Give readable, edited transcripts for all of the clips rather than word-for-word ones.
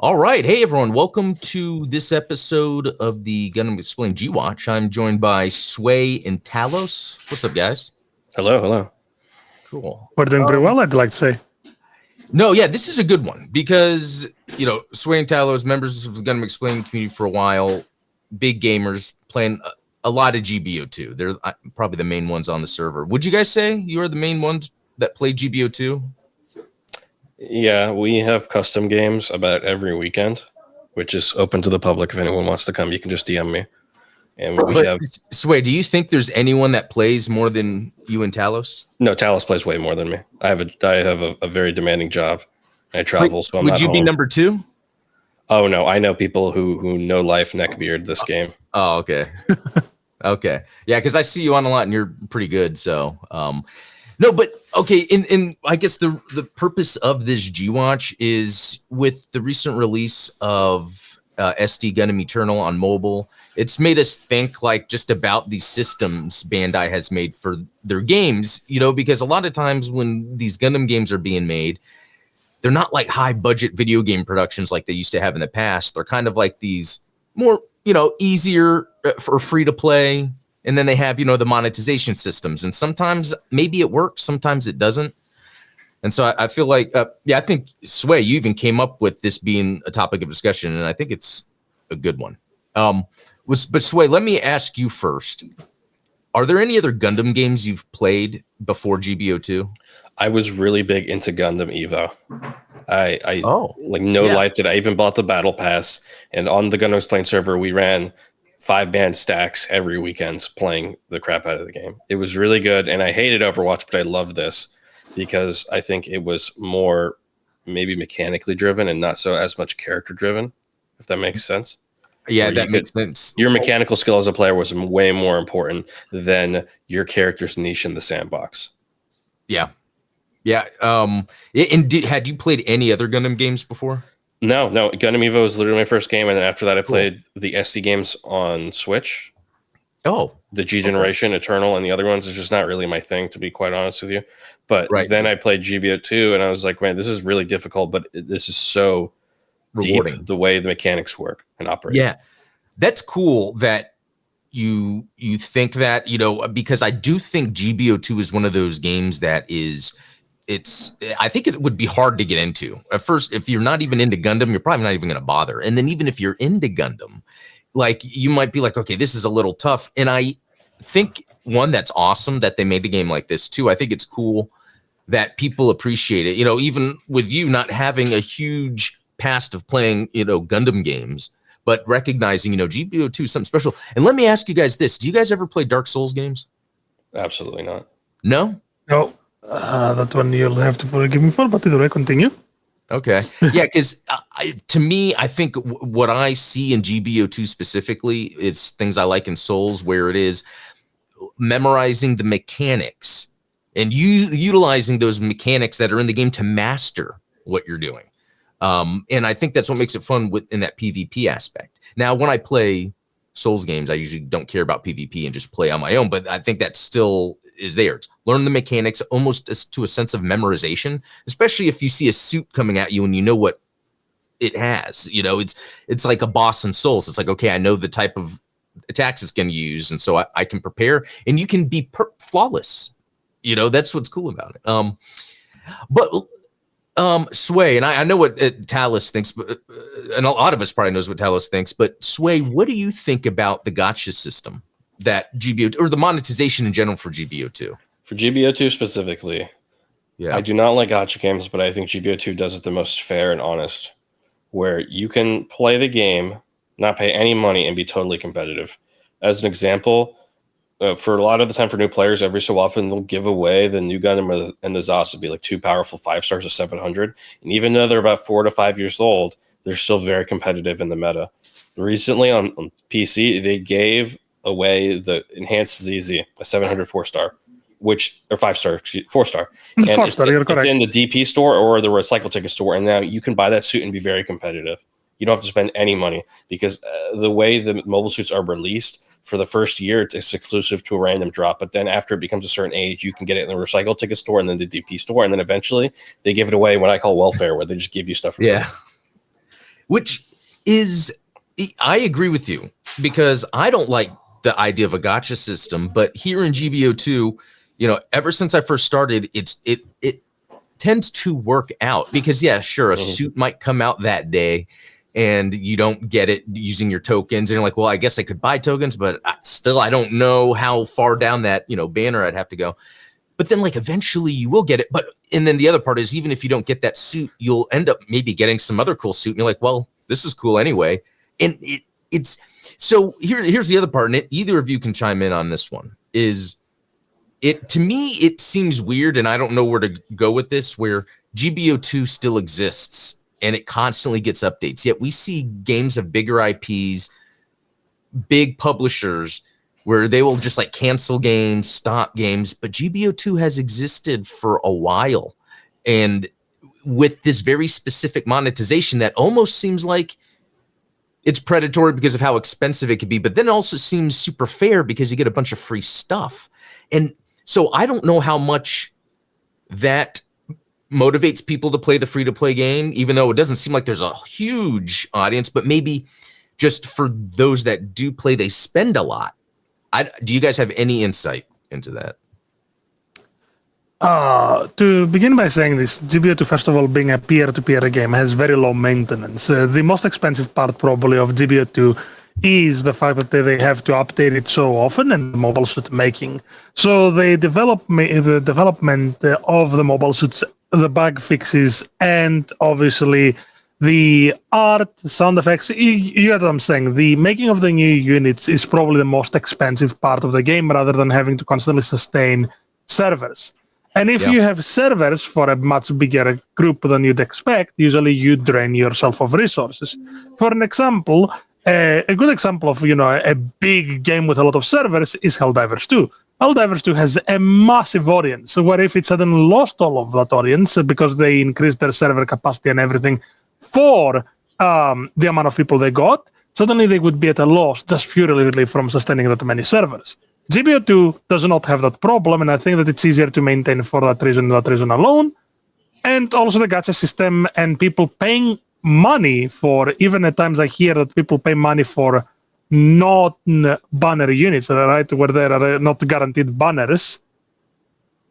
All right. Hey, everyone. Welcome to this episode of the Gundam Explained G-Watch. I'm joined by Sway and Talos. What's up, guys? Hello. Cool. We're doing pretty well, I'd like to say. No, yeah, this is a good one because, Sway and Talos, members of the Gundam Explained community for a while, big gamers, playing a lot of GBO2. They're probably the main ones on the server. Would you guys say you are the main ones that play GBO2? Yeah, we have custom games about every weekend, which is open to the public. If anyone wants to come, you can just DM me. And Sway, do you think there's anyone that plays more than you and Talos? No, Talos plays way more than me. I have a very demanding job. I travel, so I'm not Would you home. be number two? Oh no, I know people who know life neckbeard this game. Oh, okay. Okay. Yeah, because I see you on a lot and you're pretty good. So no, but okay, in I guess the purpose of this G-Watch is with the recent release of SD Gundam Eternal on mobile, it's made us think like just about these systems Bandai has made for their games, because a lot of times when these Gundam games are being made, they're not like high budget video game productions like they used to have in the past. They're kind of like these more, easier for free to play. And then they have, the monetization systems. And sometimes maybe it works, sometimes it doesn't. And so I feel like, I think, Sway, you even came up with this being a topic of discussion, and I think it's a good one. But Sway, let me ask you first. Are there any other Gundam games you've played before GBO2? I was really big into Gundam Evo. Life did. I even bought the Battle Pass, and on the Gundam Explained server, we ran 5-man stacks every weekend playing the crap out of the game. It was really good, and I hated Overwatch, but I loved this because I think it was more maybe mechanically driven and not so as much character driven, if that makes sense. Yeah, that makes sense. Your mechanical skill as a player was way more important than your character's niche in the sandbox. Yeah. Yeah. And had you played any other Gundam games before? No. Gundam Evo was literally my first game, and then after that, I played the SD games on Switch. Oh, the G Generation, Eternal, and the other ones is just not really my thing, to be quite honest with you. But then I played GBO2, and I was like, man, this is really difficult, but this is so rewarding. Deep, the way the mechanics work and operate. Yeah, that's cool that you think that, because I do think GBO2 is one of those games that is. I think it would be hard to get into. At first, if you're not even into Gundam, you're probably not even going to bother. And then even if you're into Gundam, like you might be like, okay, this is a little tough. And I think that's awesome that they made a game like this too. I think it's cool that people appreciate it. Even with you not having a huge past of playing, Gundam games, but recognizing, GBO2 is something special. And let me ask you guys this. Do you guys ever play Dark Souls games? Absolutely not. No? No. That one you'll have to forgive me for, but do I continue? Okay. Yeah, because to me, I think what I see in GBO2 specifically is things I like in Souls, where it is memorizing the mechanics and utilizing those mechanics that are in the game to master what you're doing. And I think that's what makes it fun in that PvP aspect. Now, when I play Souls games, I usually don't care about PvP and just play on my own, but I think that still is there. Learn the mechanics almost to a sense of memorization, especially if you see a suit coming at you and you know what it has. It's like a boss in Souls. It's like, okay, I know the type of attacks it's going to use, and so I can prepare, and you can be flawless. That's what's cool about it. But Sway, and I know what Talos thinks, but and a lot of us probably knows what Talos thinks, but Sway, what do you think about the gacha system that GBO2, or the monetization in general for GBO2? For GBO2 specifically, yeah, I do not like gacha games, but I think GBO2 does it the most fair and honest, where you can play the game, not pay any money, and be totally competitive. As an example, for a lot of the time for new players, every so often they'll give away the new Gundam and the Zasa, be like 2 powerful 5 stars of 700. And even though they're about 4 to 5 years old, they're still very competitive in the meta. Recently on PC, they gave away the enhanced ZZ, a 700 4-star, or 5-star, 4-star. And 4-star, you're correct. It's in the DP store or the recycle ticket store, and now you can buy that suit and be very competitive. You don't have to spend any money because the way the mobile suits are released, for the first year, it's exclusive to a random drop. But then after it becomes a certain age, you can get it in the recycle ticket store and then the DP store. And then eventually they give it away what I call welfare, where they just give you stuff for free. which is, I agree with you, because I don't like the idea of a gacha system, but here in GBO2, ever since I first started, it tends to work out because, yeah, sure, a suit might come out that day and you don't get it using your tokens. And you're like, well, I guess I could buy tokens, but still, I don't know how far down that, banner I'd have to go. But then like eventually you will get it. And then the other part is, even if you don't get that suit, you'll end up maybe getting some other cool suit. And you're like, well, this is cool anyway. And it's so here's the other part. And either of you can chime in on this one. To me, it seems weird, and I don't know where to go with this, where GBO2 still exists and it constantly gets updates. Yet we see games of bigger IPs, big publishers, where they will just like cancel games, stop games. But GBO2 has existed for a while. And with this very specific monetization that almost seems like it's predatory because of how expensive it could be, but then it also seems super fair because you get a bunch of free stuff. And so I don't know how much that motivates people to play the free-to-play game, even though it doesn't seem like there's a huge audience, but maybe just for those that do play, they spend a lot. Do you guys have any insight into that? To begin by saying this, GBO2, first of all, being a peer-to-peer game, has very low maintenance. The most expensive part probably of GBO2 is the fact that they have to update it so often, and mobile suit making. So the development of the mobile suits, the bug fixes, and obviously the art, sound effects, you get what I'm saying. The making of the new units is probably the most expensive part of the game, rather than having to constantly sustain servers. And if you have servers for a much bigger group than you'd expect, usually you drain yourself of resources. For an example, a good example of a big game with a lot of servers is Helldivers 2. Helldivers 2 has a massive audience, where if it suddenly lost all of that audience because they increased their server capacity and everything for the amount of people they got, suddenly they would be at a loss just purely from sustaining that many servers. GBO2 does not have that problem, and I think that it's easier to maintain for that reason alone. And also the gacha system and people paying money for, even at times I hear that people pay money for non-banner units, right, where there are not guaranteed banners.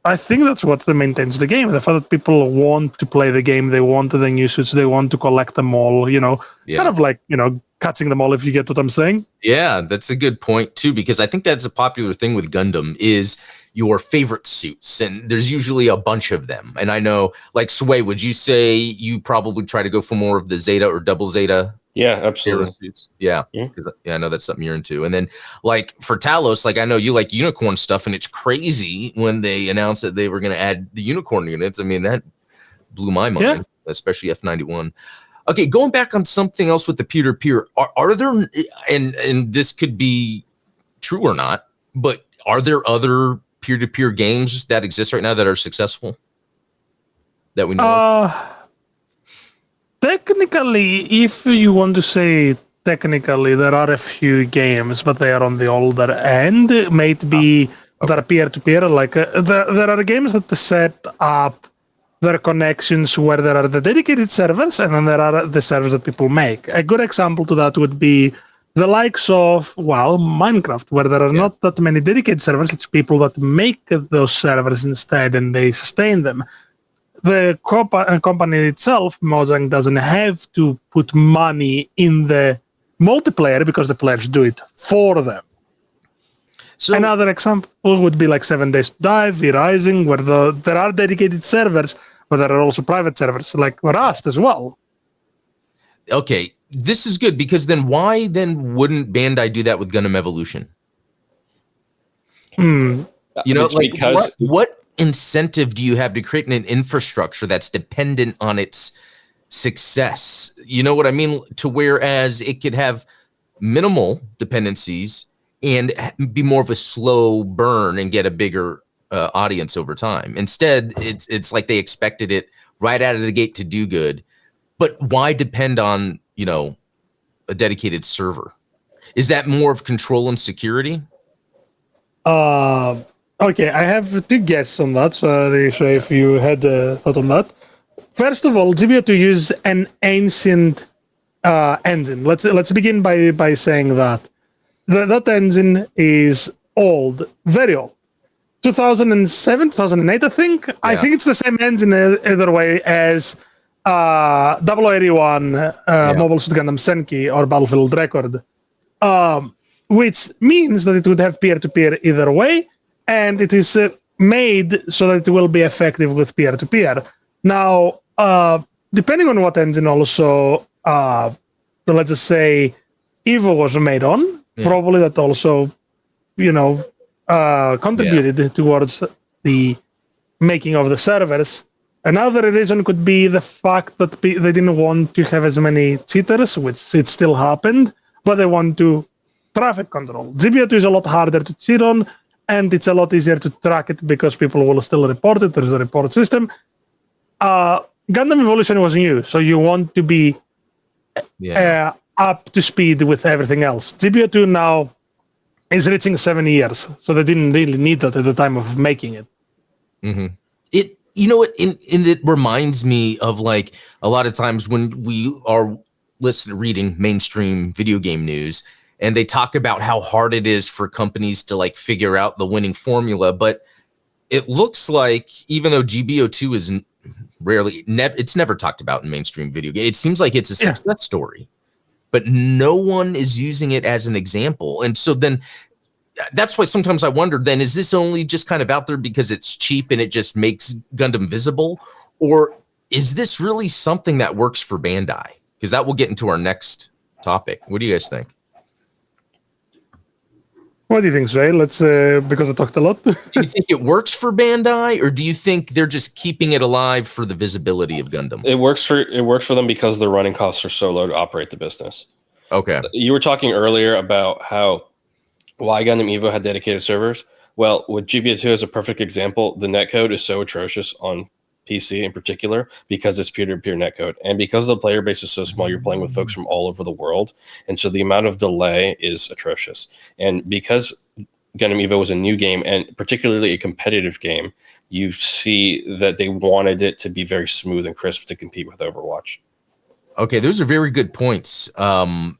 I think that's what maintains the game. The fact that people want to play the game, they want the new suits, they want to collect them all, kind of like, catching them all, if you get what I'm saying. Yeah, that's a good point too, because I think that's a popular thing with Gundam is your favorite suits, and there's usually a bunch of them. And I know, like Sway, would you say you probably try to go for more of the Zeta or double Zeta? Yeah, absolutely. Suits? Yeah, I know that's something you're into. And then, like for Talos, like I know you like unicorn stuff, and it's crazy when they announced that they were going to add the unicorn units. I mean, that blew my mind, especially F91. Okay, going back on something else with the peer-to-peer, are there, and this could be true or not, but are there other peer-to-peer games that exist right now that are successful that we know of? Technically, if you want to say technically, there are a few games, but they are on the older end. Might be that are peer-to-peer. Like there are games that set up their connections where there are the dedicated servers, and then there are the servers that people make. A good example to that would be the likes of, Minecraft, where there are not that many dedicated servers. It's people that make those servers instead, and they sustain them. The company itself, Mojang, doesn't have to put money in the multiplayer because the players do it for them. So another example would be like 7 Days to Die, V-Rising, where there are dedicated servers, but there are also private servers, like Rust as well. Okay, this is good, because then why then wouldn't Bandai do that with Gundam Evolution? Like because what incentive do you have to create an infrastructure that's dependent on its success? You know what I mean? To whereas it could have minimal dependencies and be more of a slow burn and get a bigger audience over time. Instead, it's like they expected it right out of the gate to do good. But why depend on, a dedicated server? Is that more of control and security? Okay, I have two guesses on that, so if you had a thought on that. First of all, GBO2 use an ancient engine. Let's begin by saying that that engine is old, very old. 2007, 2008, I think. Yeah. I think it's the same engine either way as 0081 Mobile Suit Gundam Senki or Battlefield Record, which means that it would have peer-to-peer either way, and it is made so that it will be effective with peer-to-peer. Now, depending on what engine also, let's just say, Evo was made on, probably that also, contributed towards the making of the servers. Another reason could be the fact that they didn't want to have as many cheaters, which it still happened, but they want to traffic control. GBO2 is a lot harder to cheat on, and it's a lot easier to track it because people will still report it. There's a report system. Gundam Evolution was new, so you want to be up to speed with everything else. GBO2 now is reaching 7 years, so they didn't really need that at the time of making it. Mm-hmm. It reminds me of like a lot of times when we are reading mainstream video game news, and they talk about how hard it is for companies to like figure out the winning formula. But it looks like even though GBO2 is it's never talked about in mainstream video game, it seems like it's a success story, but no one is using it as an example. And so then that's why sometimes I wonder, then, is this only just kind of out there because it's cheap and it just makes Gundam visible? Or is this really something that works for Bandai? Because that will get into our next topic. What do you guys think? What do you think, Sway? Let's, because I talked a lot. Do you think it works for Bandai, or do you think they're just keeping it alive for the visibility of Gundam? It works for them because their running costs are so low to operate the business. Okay. You were talking earlier about why Gundam Evo had dedicated servers. Well, with GBO2 as a perfect example, the netcode is so atrocious on PC in particular because it's peer-to-peer netcode. And because the player base is so small, you're playing with folks from all over the world. And so the amount of delay is atrocious. And because Gundam Evo was a new game, and particularly a competitive game, you see that they wanted it to be very smooth and crisp to compete with Overwatch. Okay, those are very good points,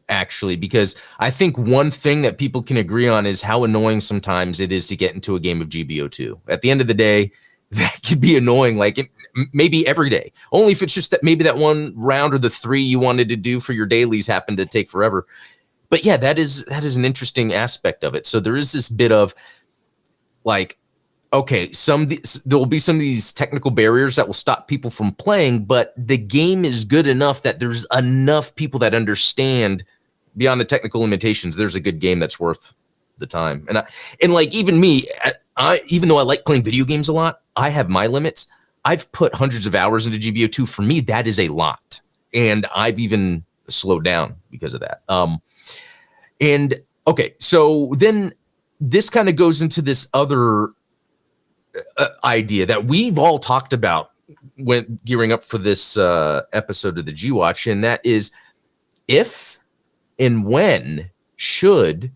actually, because I think one thing that people can agree on is how annoying sometimes it is to get into a game of GBO2. At the end of the day, that could be annoying, like maybe every day. Only if it's just that maybe that one round or the 3 you wanted to do for your dailies happened to take forever. But yeah, that is an interesting aspect of it. So there is this bit of like, okay, there will be some of these technical barriers that will stop people from playing, but the game is good enough that there's enough people that understand beyond the technical limitations. There's a good game that's worth the time. And like even me, even though I like playing video games a lot, I have my limits. I've put hundreds of hours into GBO2. For me, that is a lot, and I've even slowed down because of that. And okay, so then this kind of goes into this other idea that we've all talked about when gearing up for this episode of the G-Watch, and that is if and when should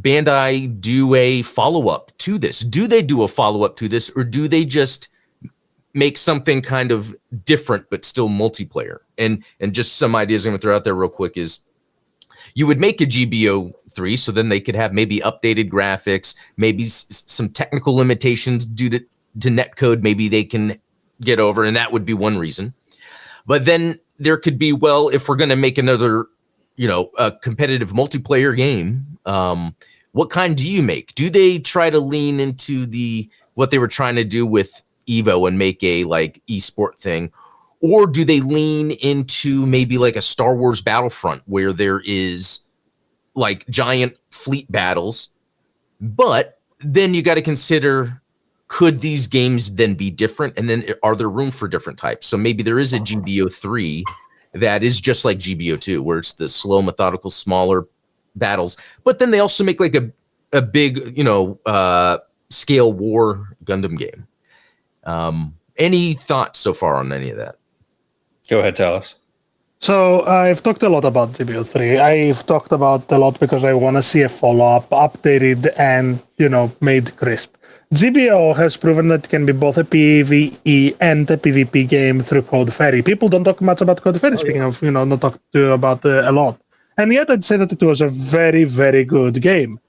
Bandai do a follow-up to this? Do they do a follow-up to this, or do they just make something kind of different but still multiplayer? And just some ideas I'm going to throw out there real quick is you would make a GBO3 so then they could have maybe updated graphics, maybe some technical limitations due to netcode maybe they can get over, and that would be one reason. But then there could be, well, if we're going to make another, a competitive multiplayer game, what kind do you make? Do they try to lean into what they were trying to do with Evo and make a like esport thing? Or do they lean into maybe like a Star Wars Battlefront where there is like giant fleet battles, but then you got to consider, could these games then be different? And then are there room for different types? So maybe there is a GBO3 that is just like GBO2, where it's the slow, methodical, smaller battles. But then they also make like a big, scale war Gundam game. Any thoughts so far on any of that? Go ahead, Talos. So I've talked a lot about GBO3. I've talked about a lot because I want to see a follow-up, updated and, made crisp. GBO has proven that it can be both a PvE and a PvP game through Code Fairy. People don't talk much about Code Fairy, speaking of, not talk about a lot. And yet I'd say that it was a very, very good game.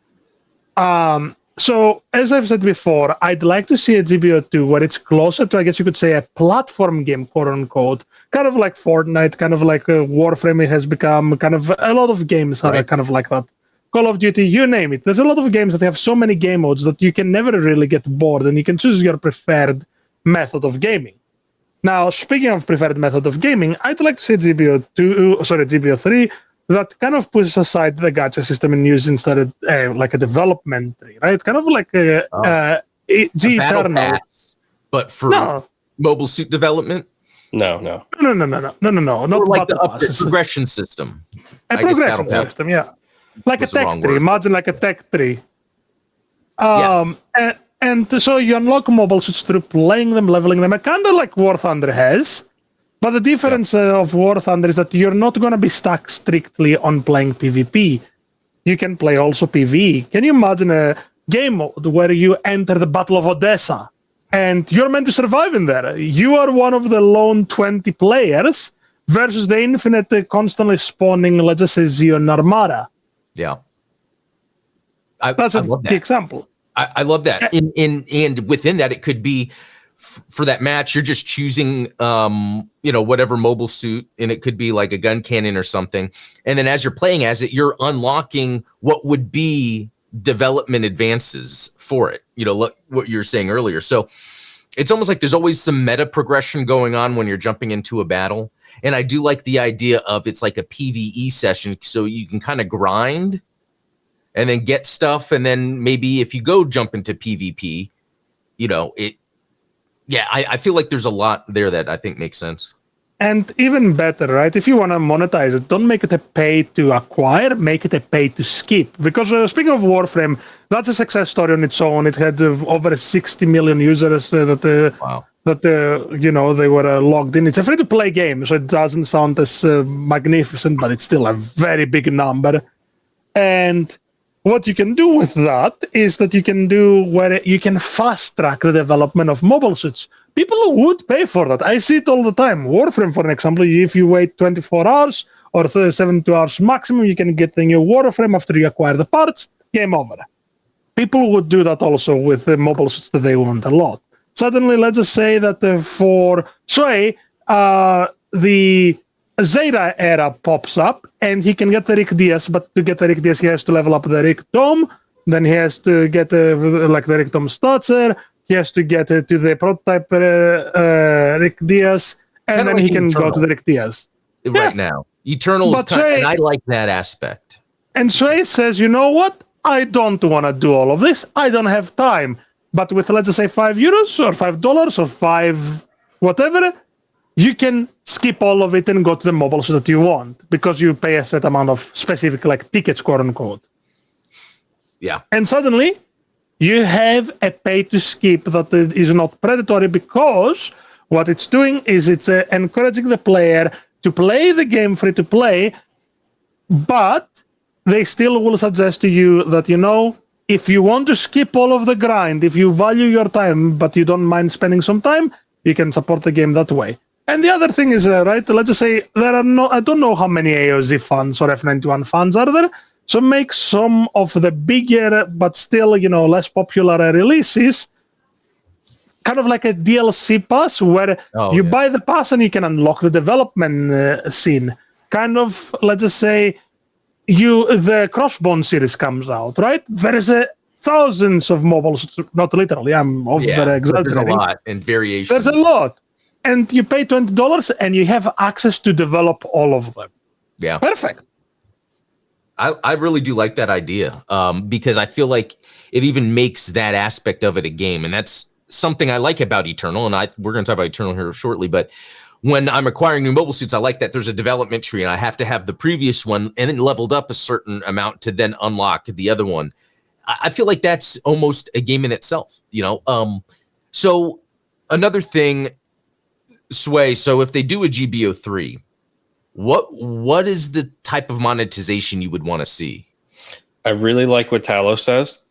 So, as I've said before, I'd like to see a GBO2 where it's closer to, I guess you could say, a platform game, quote unquote, kind of like Fortnite, kind of like Warframe has become, kind of a lot of games are kind of like that. Call of Duty, you name it. There's a lot of games that have so many game modes that you can never really get bored and you can choose your preferred method of gaming. Now, speaking of preferred method of gaming, I'd like to see GBO3 that kind of pushes aside the gacha system and use instead of like a development tree, right? Kind of like a Eternal, but for mobile suit development. No, not like the passes. progression system. A progression system, yeah, like a tech tree. Imagine like a tech tree. And so you unlock mobile suits through playing them, leveling them, kind of like War Thunder has. But the difference of War Thunder is that you're not going to be stuck strictly on playing PvP. You can play also PvE. Can you imagine a game mode where you enter the Battle of Odessa and you're meant to survive in there? You are one of the lone 20 players versus the infinite constantly spawning, let's just say, Xeon Armada. Yeah. That's a big example. I love that. And within that, it could be for that match, you're just choosing, whatever mobile suit, and it could be like a gun cannon or something. And then as you're playing as it, you're unlocking what would be development advances for it. What you were saying earlier. So it's almost like there's always some meta progression going on when you're jumping into a battle. And I do like the idea of it's like a PvE session, so you can kind of grind and then get stuff. And then maybe if you go jump into PvP, I feel like there's a lot there that I think makes sense. And even better, right? If you want to monetize it, don't make it a pay to acquire, make it a pay to skip. Because speaking of Warframe, that's a success story on its own. It had over 60 million users they were logged in. It's a free-to-play game, so it doesn't sound as magnificent, but it's still a very big number. And what you can do with that is that you can do where you can fast track the development of mobile suits. People would pay for that. I see it all the time. Warframe, for an example, if you wait 24 hours or 72 hours maximum, you can get the new Warframe after you acquire the parts. Game over. People would do that also with the mobile suits that they want a lot. Suddenly, let's just say that for Sway, the Zeta era pops up and he can get the Rick Diaz, but to get the Rick Diaz, he has to level up the Rick Dome. Then he has to get the Rick Dome Statser. He has to get to the prototype Rick Diaz, and then he can go to the Rick Diaz. Right now. Eternal is and I like that aspect. And Sway says, you know what? I don't want to do all of this. I don't have time. But with, let's just say, €5 or $5 or $5 whatever, you can skip all of it and go to the mobile suit that you want because you pay a set amount of specific tickets, quote unquote. Yeah. And suddenly you have a pay to skip that is not predatory because what it's doing is it's encouraging the player to play the game free to play, but they still will suggest to you that, if you want to skip all of the grind, if you value your time, but you don't mind spending some time, you can support the game that way. And the other thing is, right, let's just say I don't know how many AOZ fans or F91 fans are there. So make some of the bigger, but still, less popular releases, kind of like a DLC pass where you buy the pass and you can unlock the development scene. Kind of, let's just say, the Crossbone series comes out, right? There is thousands of mobiles, not literally, I'm over-exaggerating. There's a lot and variation. There's a lot. And you pay $20 and you have access to develop all of them. Yeah. Perfect. I really do like that idea because I feel like it even makes that aspect of it a game. And that's something I like about Eternal. And we're going to talk about Eternal here shortly. But when I'm acquiring new mobile suits, I like that there's a development tree and I have to have the previous one and then leveled up a certain amount to then unlock the other one. I feel like that's almost a game in itself, So another thing, Sway, so if they do a GBO3, what is the type of monetization you would want to see? I really like what Talos says.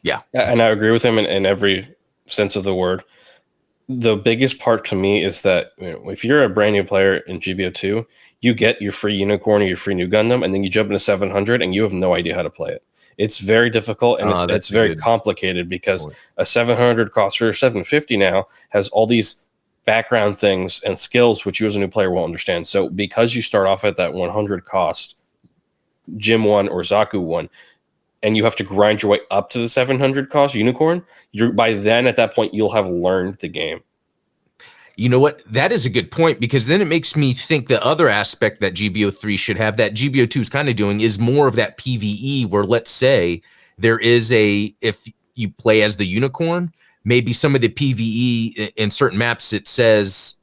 Yeah. And I agree with him in every sense of the word. The biggest part to me is that if you're a brand new player in GBO2, you get your free unicorn or your free new Gundam, and then you jump into 700 and you have no idea how to play it. It's very difficult, and it's very complicated because a 700 cost or 750 now has all these background things and skills which you as a new player won't understand. So because you start off at that 100 cost Gym 1 or Zaku 1, and you have to grind your way up to the 700 cost unicorn, by then at that point you'll have learned the game. You know what? That is a good point, because then it makes me think the other aspect that GBO3 should have that GBO2 is kind of doing is more of that PvE, where let's say there is if you play as the unicorn, maybe some of the PvE in certain maps, it says,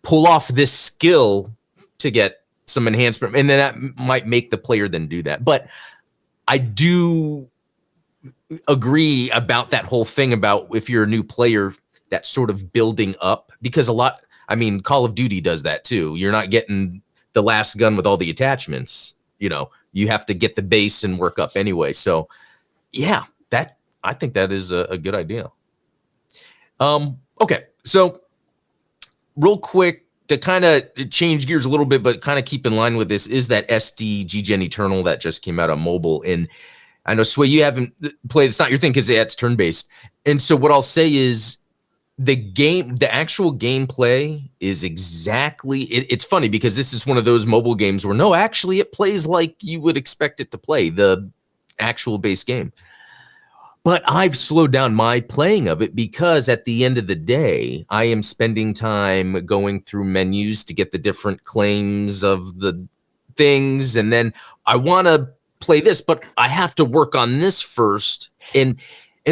pull off this skill to get some enhancement, and then that might make the player then do that. But I do agree about that whole thing about if you're a new player, that sort of building up, because Call of Duty does that too. You're not getting the last gun with all the attachments, you have to get the base and work up anyway. So yeah, I think that is a good idea. Okay. So real quick, to kind of change gears a little bit, but kind of keep in line with this, is that SD Gundam Eternal that just came out on mobile. And I know, Sway, you haven't played. It's not your thing because it's turn-based. And so what I'll say is the actual gameplay is exactly, it's funny because this is one of those mobile games where no, actually it plays like you would expect it to play, the actual base game. But I've slowed down my playing of it because at the end of the day, I am spending time going through menus to get the different claims of the things. And then I want to play this, but I have to work on this first. And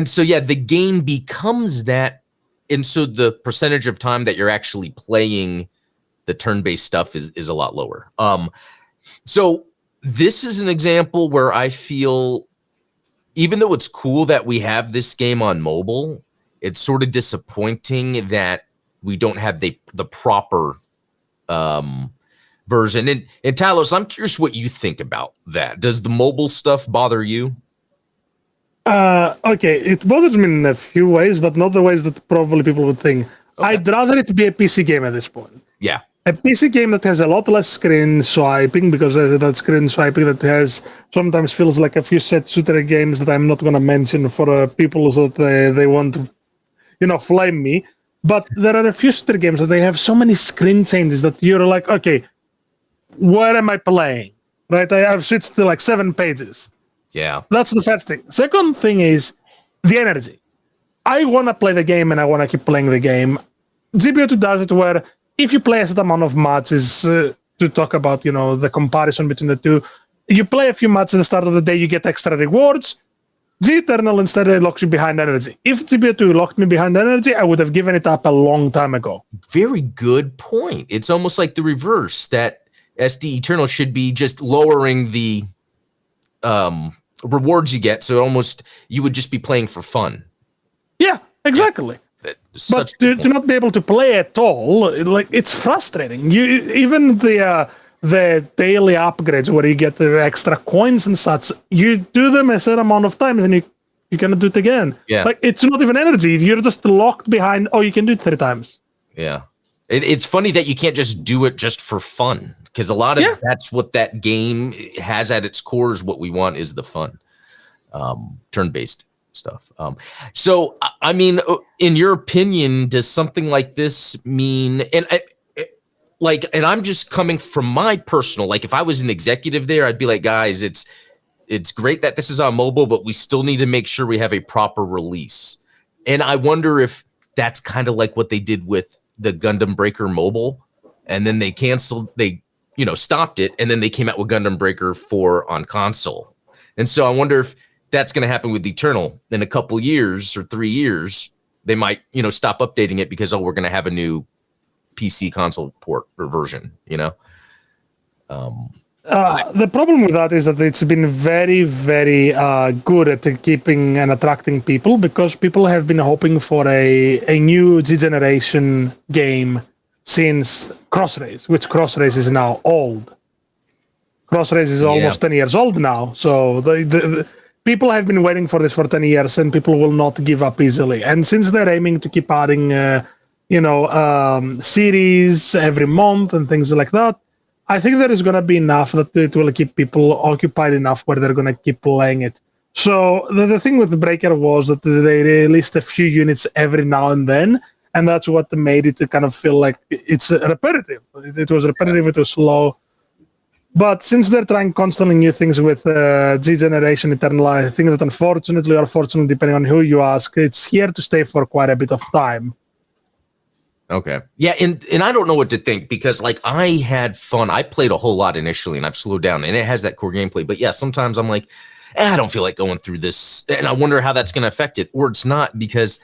so, yeah, the game becomes that. And so the percentage of time that you're actually playing the turn-based stuff is a lot lower. So this is an example where I feel, even though it's cool that we have this game on mobile, it's sort of disappointing that we don't have the proper version. And Talos, I'm curious what you think about that. Does the mobile stuff bother you? Okay, it bothers me in a few ways, but not the ways that probably people would think. Okay. I'd rather it be a PC game at this point. Yeah. A PC game that has a lot less screen swiping, because that screen swiping that has sometimes feels like a few set shooter games that I'm not going to mention for people so that they want to, flame me. But there are a few shooter games that they have so many screen changes that you're like, okay, where am I playing? Right? I've switched to like 7 pages. Yeah. That's the first thing. Second thing is the energy. I want to play the game and I want to keep playing the game. GBO2 does it where if you play a certain amount of matches, to talk about, the comparison between the two, you play a few matches at the start of the day, you get extra rewards. The Eternal instead locks you behind energy. If GBO2 locked me behind energy, I would have given it up a long time ago. Very good point. It's almost like the reverse, that SD Eternal should be just lowering the rewards you get, so almost you would just be playing for fun. Yeah, exactly. But to not be able to play at all, like, it's frustrating. Even the daily upgrades where you get the extra coins and such, you do them a certain amount of times and you cannot do it again. Yeah. Like, it's not even energy. You're just locked behind, you can do it 3 times. Yeah. It's funny that you can't just do it just for fun, because a lot of that's what that game has at its core, is what we want is the fun, turn-based stuff. So, I mean, in your opinion, does something like this mean, and I'm just coming from my personal, like, if I was an executive there, I'd be like, guys, it's great that this is on mobile, but we still need to make sure we have a proper release. And I wonder if that's kind of like what they did with the Gundam Breaker Mobile, and then they stopped it, and then they came out with Gundam Breaker 4 on console. And so I wonder if that's going to happen with Eternal in a couple years or 3 years. They might, stop updating it because, we're going to have a new PC console port or version, The problem with that is that it's been very, very good at keeping and attracting people, because people have been hoping for a new G generation game since Cross Race, which Cross Race is now old. Cross Race is almost 10 years old now. So the people have been waiting for this for 10 years, and people will not give up easily. And since they're aiming to keep adding, series every month and things like that, I think there is going to be enough that it will keep people occupied enough where they're going to keep playing it. So the thing with the Breaker was that they released a few units every now and then, and that's what made it to kind of feel like it's repetitive. It was repetitive, it was slow. But since they're trying constantly new things with G Generation Eternal, I think that unfortunately or fortunately, depending on who you ask, it's here to stay for quite a bit of time. Okay. Yeah, and I don't know what to think because like I had fun. I played a whole lot initially and I've slowed down and it has that core gameplay. But yeah, sometimes I'm like, I don't feel like going through this. And I wonder how that's going to affect it. Or it's not because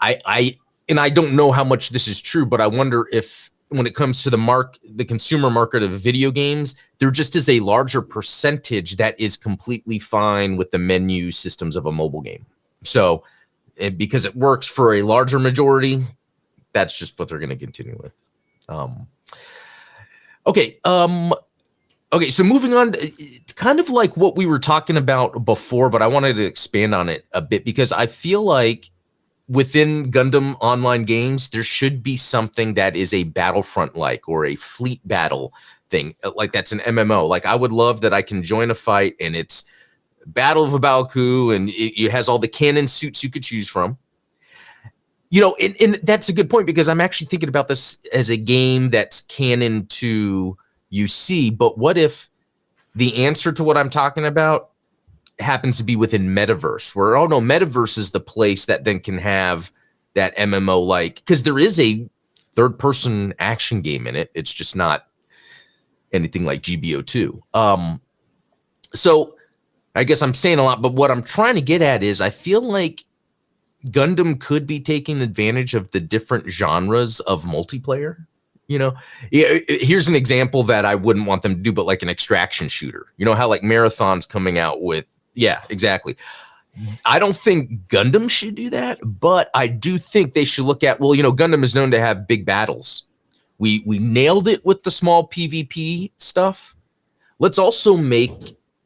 I don't know how much this is true, but I wonder if when it comes to the consumer market of video games, there just is a larger percentage that is completely fine with the menu systems of a mobile game. So because it works for a larger majority, that's just what they're going to continue with. Okay. So moving on, kind of like what we were talking about before, but I wanted to expand on it a bit because I feel like within Gundam online games, there should be something that is a Battlefront-like or a fleet battle thing. Like that's an MMO. Like I would love that I can join a fight and it's Battle of Abalku and it has all the cannon suits you could choose from. And that's a good point because I'm actually thinking about this as a game that's canon to UC, but what if the answer to what I'm talking about happens to be within Metaverse, where, oh no, Metaverse is the place that then can have that MMO-like, because there is a third-person action game in it. It's just not anything like GBO2. So I guess I'm saying a lot, but what I'm trying to get at is I feel like Gundam could be taking advantage of the different genres of multiplayer. Here's an example that I wouldn't want them to do, but like an extraction shooter. You know how like Marathon's coming out with, yeah, exactly. I don't think Gundam should do that, but I do think they should look at, Gundam is known to have big battles. We nailed it with the small PvP stuff. Let's also make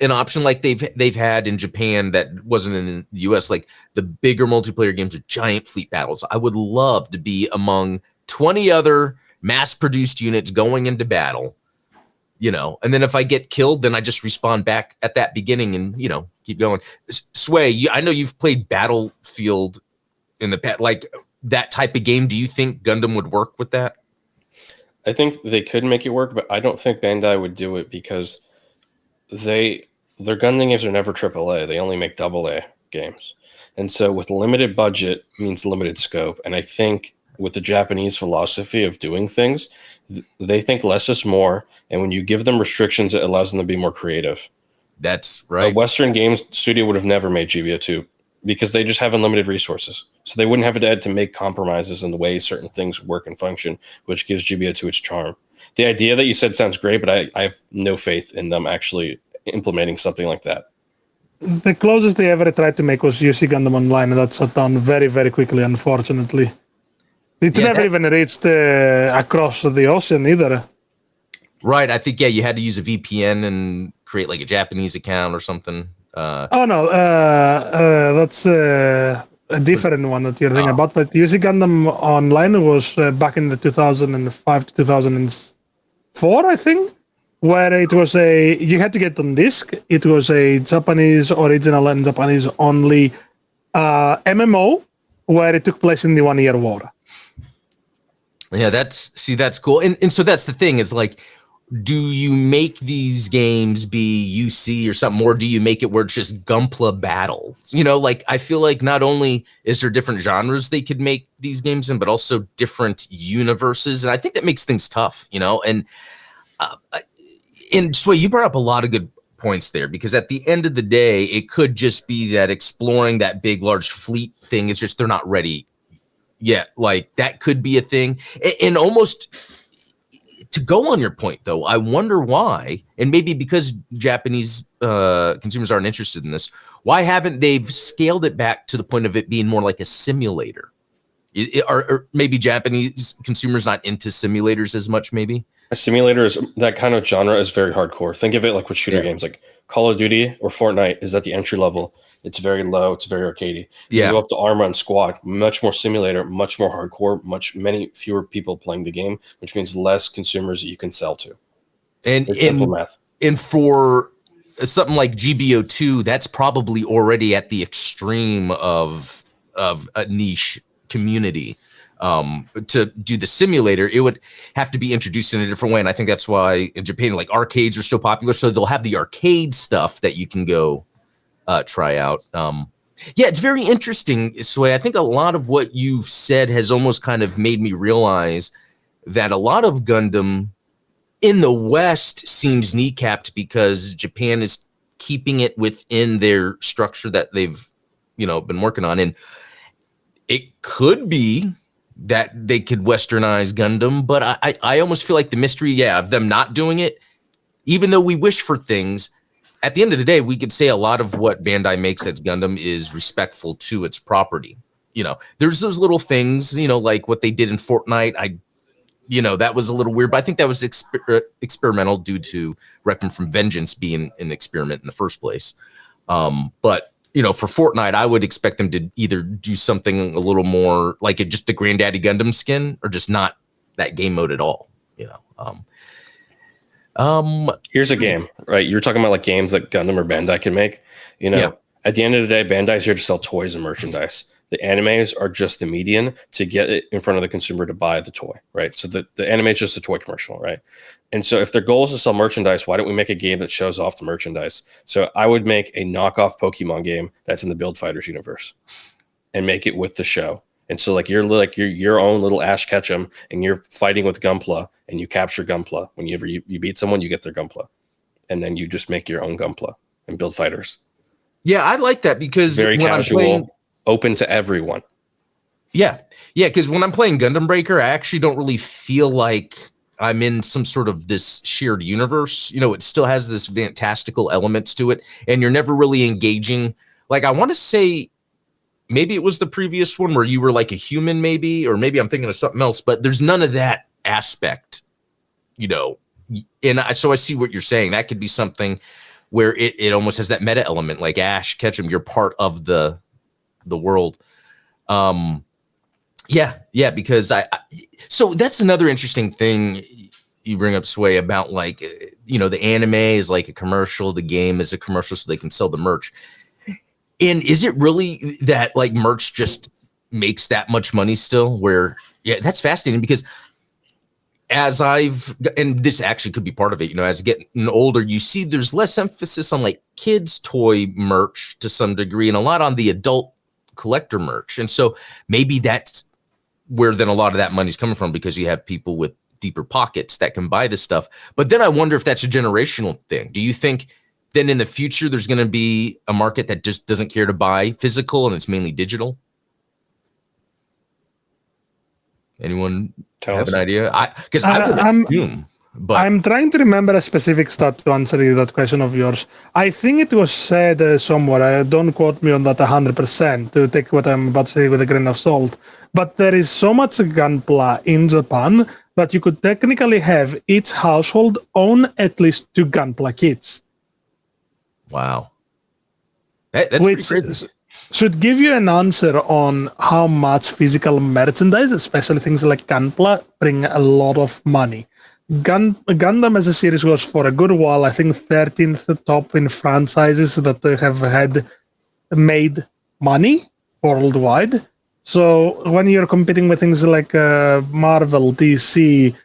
an option like they've had in Japan that wasn't in the US, like the bigger multiplayer games with giant fleet battles. I would love to be among 20 other mass-produced units going into battle, and then if I get killed, then I just respawn back at that beginning and, keep going. Sway, I know you've played Battlefield in the past, like that type of game. Do you think Gundam would work with that? I think they could make it work, but I don't think Bandai would do it because their Gundam games are never AAA. They only make AA games. And so with limited budget means limited scope. And I think with the Japanese philosophy of doing things, they think less is more. And when you give them restrictions, it allows them to be more creative. That's right. A Western games studio would have never made GBO2 because they just have unlimited resources. So they wouldn't have had to make compromises in the way certain things work and function, which gives GBO2 its charm. The idea that you said sounds great, but I have no faith in them actually implementing something like that. The closest they ever tried to make was UC Gundam Online, and that shut down very, very quickly, unfortunately. It never even reached across the ocean either. Right. I think, you had to use a VPN and create like a Japanese account or something. That's a different one that you're thinking about. But UC Gundam Online was back in the 2005 to 2004, I think, where it was you had to get on disc. It was a Japanese original and Japanese only MMO where it took place in the 1 year war. Yeah, that's cool. And so that's the thing is like, do you make these games be UC or something, or do you make it where it's just Gunpla battles? Like I feel like not only is there different genres they could make these games in, but also different universes. And I think that makes things tough, and Sway, you brought up a lot of good points there, because at the end of the day, it could just be that exploring that big, large fleet thing is just, they're not ready yet. Like that could be a thing. And almost to go on your point though, I wonder why, and maybe because Japanese consumers aren't interested in this, why haven't they scaled it back to the point of it being more like a simulator? Or maybe Japanese consumers not into simulators as much, maybe? A simulator is that kind of genre is very hardcore. Think of it like with shooter games, like Call of Duty or Fortnite is at the entry level. It's very low. It's very arcadey. You go up to Arma and Squad, much more simulator, much more hardcore, many fewer people playing the game, which means less consumers that you can sell to. And it's simple math. And for something like GBO2, that's probably already at the extreme of a niche community. To do the simulator, it would have to be introduced in a different way. And I think that's why in Japan, like arcades are still popular. So they'll have the arcade stuff that you can go try out. Yeah, it's very interesting, Sway. I think a lot of what you've said has almost kind of made me realize that a lot of Gundam in the West seems kneecapped because Japan is keeping it within their structure that they've, been working on. And it could be that they could westernize Gundam, but I almost feel like the mystery, of them not doing it, even though we wish for things, at the end of the day, we could say a lot of what Bandai makes that's Gundam is respectful to its property. There's those little things, like what they did in Fortnite. That was a little weird, but I think that was experimental due to Requiem from Vengeance being an experiment in the first place. But for Fortnite, I would expect them to either do something a little more like just the Granddaddy Gundam skin, or just not that game mode at all. Here's a game, right? You're talking about like games that Gundam or Bandai can make. At the end of the day, Bandai's here to sell toys and merchandise. The animes are just the median to get it in front of the consumer to buy the toy, right? So the anime is just a toy commercial, right? And so if their goal is to sell merchandise, why don't we make a game that shows off the merchandise? So I would make a knockoff Pokemon game that's in the Build Fighters universe and make it with the show. And so you're your own little Ash Ketchum and you're fighting with Gunpla and you capture Gunpla. Whenever you beat someone, you get their Gunpla. And then you just make your own Gunpla and Build Fighters. Yeah, I like that because very casual, open to everyone. Yeah, because when I'm playing Gundam Breaker, I actually don't really feel like I'm in some sort of this shared universe. It still has this fantastical elements to it, and you're never really engaging. Like, I want to say maybe it was the previous one where you were like a human, maybe, or maybe I'm thinking of something else, but there's none of that aspect, And so I see what you're saying. That could be something where it almost has that meta element, like Ash Ketchum, you're part of the world. Because so that's another interesting thing you bring up, Sway, about the anime is like a commercial, the game is a commercial, so they can sell the merch. And is it really that merch just makes that much money still? That's fascinating because and this actually could be part of it, as getting older, you see there's less emphasis on kids toy merch to some degree and a lot on the adult collector merch. And so maybe that's where then a lot of that money's coming from, because you have people with deeper pockets that can buy this stuff. But then I wonder if that's a generational thing. Do you think then in the future there's going to be a market that just doesn't care to buy physical and it's mainly digital? Anyone have an idea? Because I would assume. But I'm trying to remember a specific stat to answer that question of yours. I think it was said somewhere, don't quote me on that 100%, to take what I'm about to say with a grain of salt, but there is so much Gunpla in Japan that you could technically have each household own at least 2 Gunpla kits. Wow. That's pretty crazy. Should give you an answer on how much physical merchandise, especially things like Gunpla, bring a lot of money. Gundam as a series was for a good while, I think 13th top in franchises that have had made money worldwide. So when you're competing with things like Marvel, DC,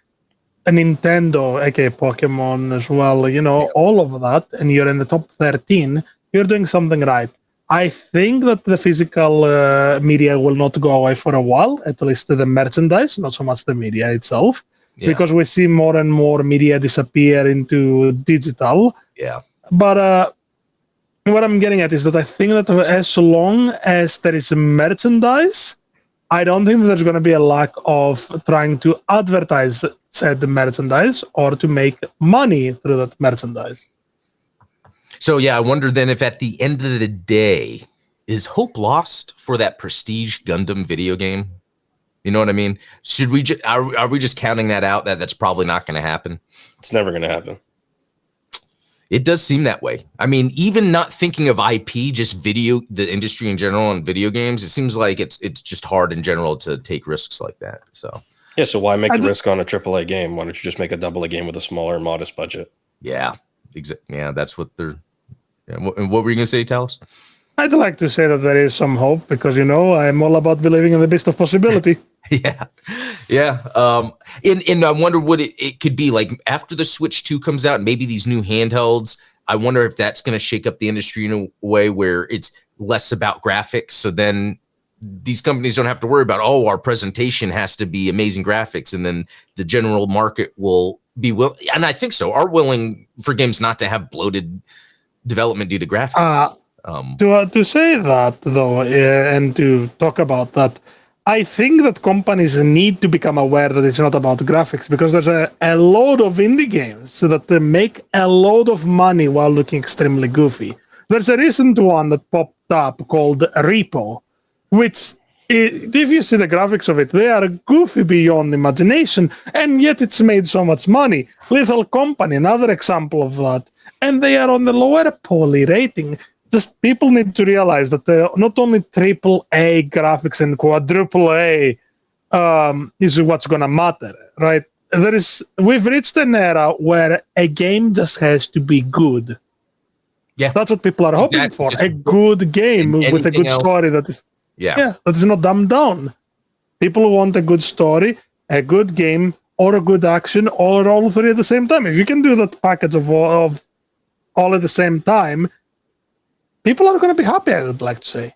Nintendo, aka Pokemon as well, all of that, and you're in the top 13, you're doing something right. I think that the physical media will not go away for a while, at least the merchandise, not so much the media itself. Yeah. Because we see more and more media disappear into digital. Yeah. But what I'm getting at is that I think that as long as there is merchandise, I don't think there's going to be a lack of trying to advertise said merchandise or to make money through that merchandise. So, I wonder then if at the end of the day, is hope lost for that prestige Gundam video game? You know what I mean? Should we just are we just counting that out? That's probably not going to happen. It's never going to happen. It does seem that way. I mean, even not thinking of IP, just the industry in general and video games, it seems like it's just hard in general to take risks like that. So yeah, so why make the risk on a AAA game? Why don't you just make a AA game with a smaller, modest budget? Yeah, yeah, that's what they're. Yeah. And what were you gonna say, Talos? I'd like to say that there is some hope because I'm all about believing in the best of possibility. Yeah. And I wonder what it could be like after the Switch 2 comes out, and maybe these new handhelds. I wonder if that's going to shake up the industry in a way where it's less about graphics. So then these companies don't have to worry about, our presentation has to be amazing graphics, and then the general market will be and I think so, are willing for games not to have bloated development due to graphics. To say that though, and to talk about that, I think that companies need to become aware that it's not about graphics, because there's a load of indie games that make a load of money while looking extremely goofy. There's a recent one that popped up called Repo, which, if you see the graphics of it, they are goofy beyond imagination, and yet it's made so much money. Lethal Company, another example of that, and they are on the lower poly rating. Just people need to realize that not only AAA graphics and quadruple A is what's gonna matter, right? We've reached an era where a game just has to be good. Yeah, that's what people are hoping for. A good game with a good story that is that is not dumbed down. People want a good story, a good game, or a good action, or all three at the same time. If you can do that package of all at the same time, people are going to be happy, I would like to say.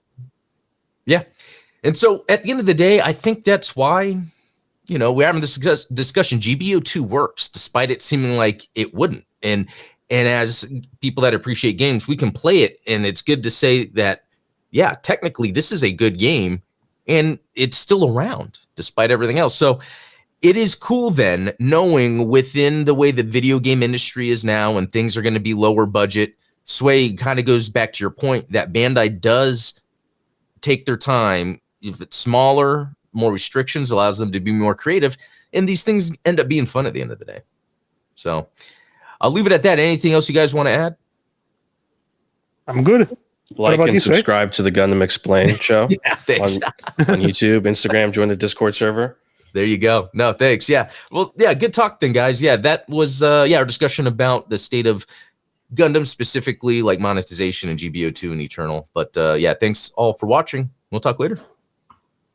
Yeah. And so at the end of the day, I think that's why, we're having this discussion. GBO2 works despite it seeming like it wouldn't. And as people that appreciate games, we can play it. And it's good to say that, technically this is a good game and it's still around despite everything else. So it is cool then knowing within the way the video game industry is now and things are going to be lower budget. Sway, kind of goes back to your point that Bandai does take their time. If it's smaller, more restrictions allows them to be more creative, and these things end up being fun at the end of the day. So I'll leave it at that. Anything else you guys want to add? I'm good. Like and subscribe to the Gundam Explained show thanks. on YouTube, Instagram, join the Discord server. There you go. No, thanks. Yeah. Well, good talk then, guys. Yeah, that was our discussion about the state of Gundam, specifically like monetization and GBO2 and Eternal. But thanks all for watching. We'll talk later.